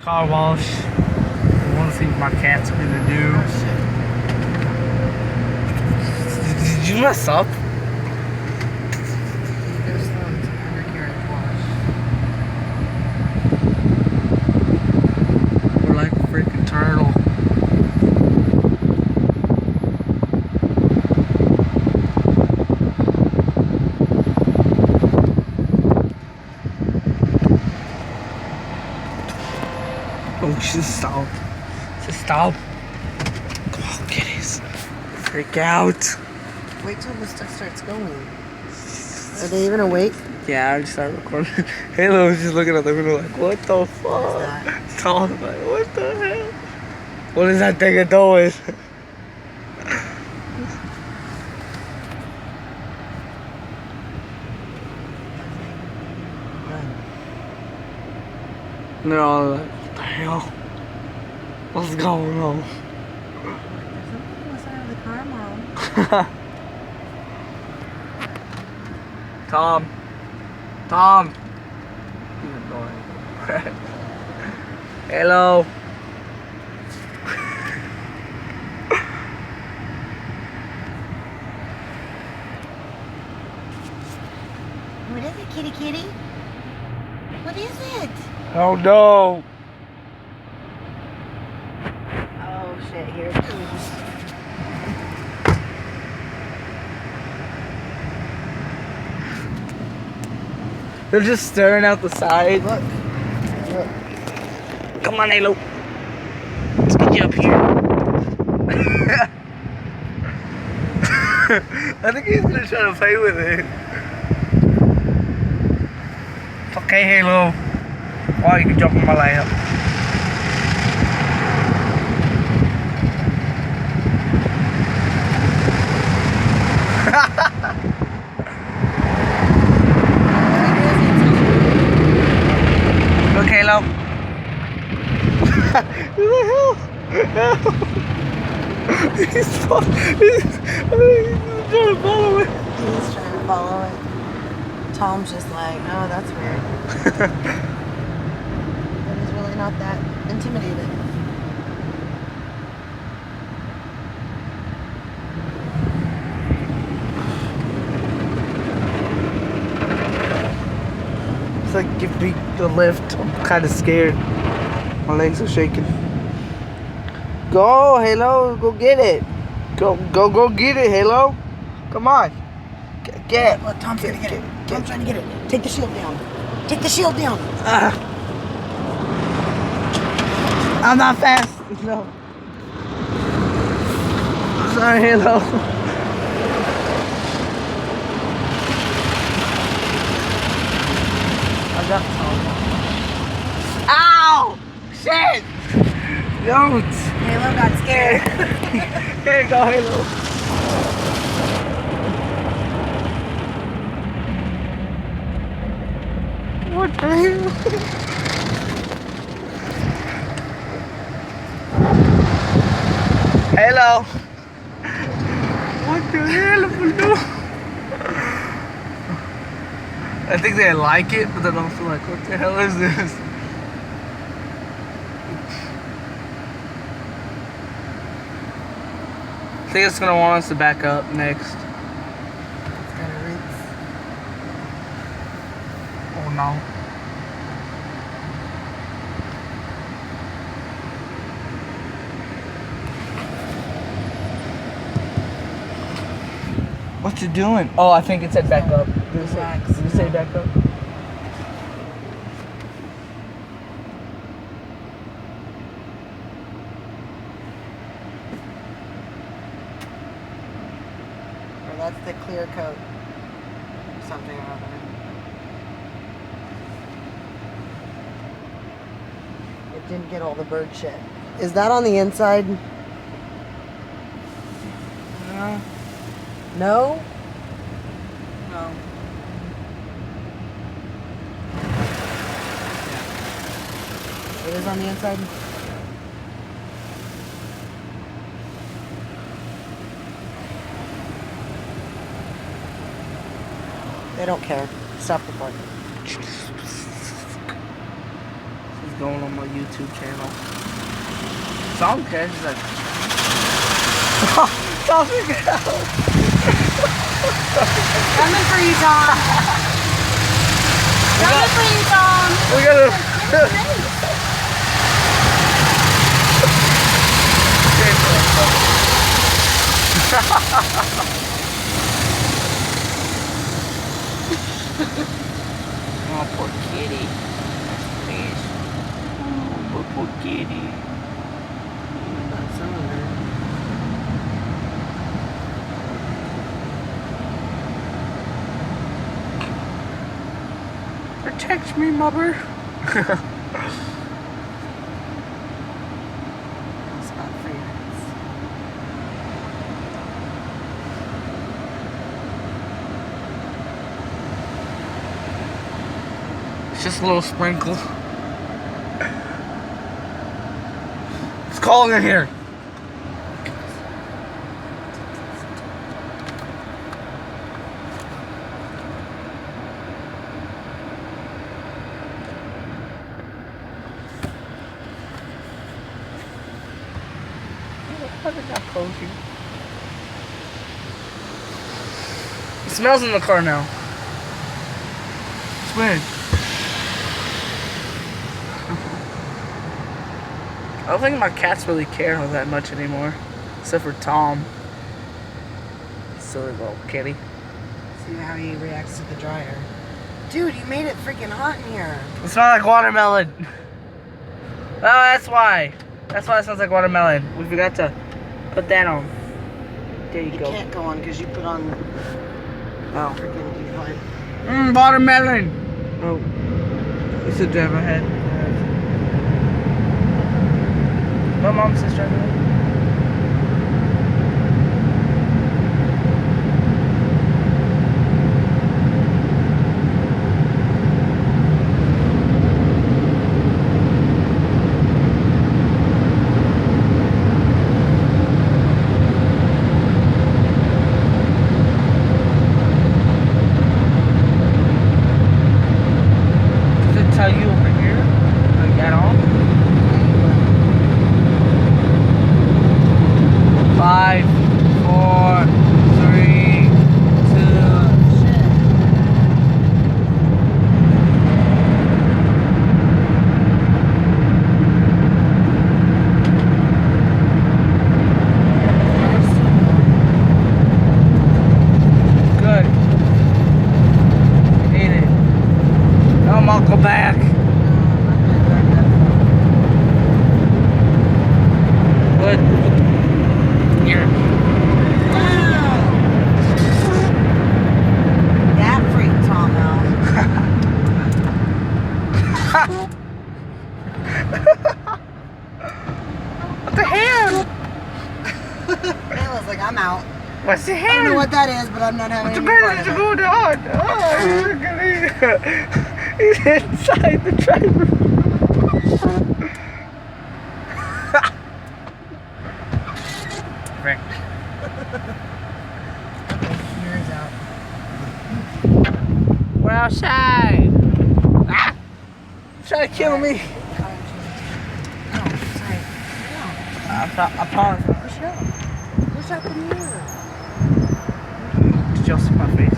Car wash. I want to see what my cat's gonna do. Did you mess up? We're like a freaking turtle. Oh, she's stop. Just stop. Come on, kitties. Freak out. Wait till the stuff starts going. Are they even awake? Yeah, I just started recording. Halo was just looking out the window like, what the fuck? What is that? Tom's like, what the hell? What is that thing doing? And they're all like, what the hell? What's going on? There's something on the side of the car, Mom. Tom. Tom. He's annoying. Hello. What is it, kitty kitty? What is it? Oh no. Oh shit, here it comes. They're just staring out the side. Look. Look. Come on, Halo. Let's get you up here. I think he's gonna try to play with it. It's okay, Halo. Wow, you can jump on my lap. Look, Halo. Who the hell? He's trying to follow it. He's trying to follow it. Tom's just like, oh, that's weird. But he's really not that intimidated. It's like give me the lift. I'm kind of scared. My legs are shaking. Go, Halo. Go get it. Go get it, Halo. Come on. Get it. Look, Tom's gonna get it. Tom's trying to get it. Take the shield down. Take the shield down. I'm not fast. No. Sorry, Halo. I got Tom. Ow! Shit! Don't! Halo got scared. Here you go, Halo. What the hell? Hello. What the hell? I think they like it, but then also like, what the hell is this? I think it's gonna want us to back up next. It's gotta rinse. Oh no. What's it doing? Oh, I think it said back up. Did it say back up? Or that's the clear coat. Something or other. It didn't get all the bird shit. Is that on the inside? No. No? No. It is on the inside? They don't care. Stop recording. This is going on my YouTube channel. Tom cares. He's like, Tom, figure it out. Coming for you, Tom. Coming for you, Tom. We gotta. Oh, poor kitty. Fish. Oh, poor kitty. That's so good. Protect me, mother. Spot favorites. It's just a little sprinkle. It's cold in here. How did that cozy? It smells in the car now. It's weird. I don't think my cats really care that much anymore. Except for Tom. Silly little kitty. See how he reacts to the dryer. Dude, you made it freaking hot in here. It smells like watermelon. Oh, that's why. That's why it smells like watermelon. We forgot to put that on. There you You go. can't go on because you put on Oh. freaking decline. Watermelon. Oh. It's a driver head. My mom says driver head. Tell you over here, like at all. 5, 4, 3, 2. Good. Eat it. I'll go back. Good. Here. That freaked Tom out. What the hell? Kayla's like, I'm out. What's the I don't know hell? what that is, but I'm not having What's any the part bird of is it. going on? Oh, he's inside the driver. Rick. Yours out. We're outside. Ah! Trying to kill me. Oh, sorry. I promise. Push up. Push up the mirror. Did y'all see my face?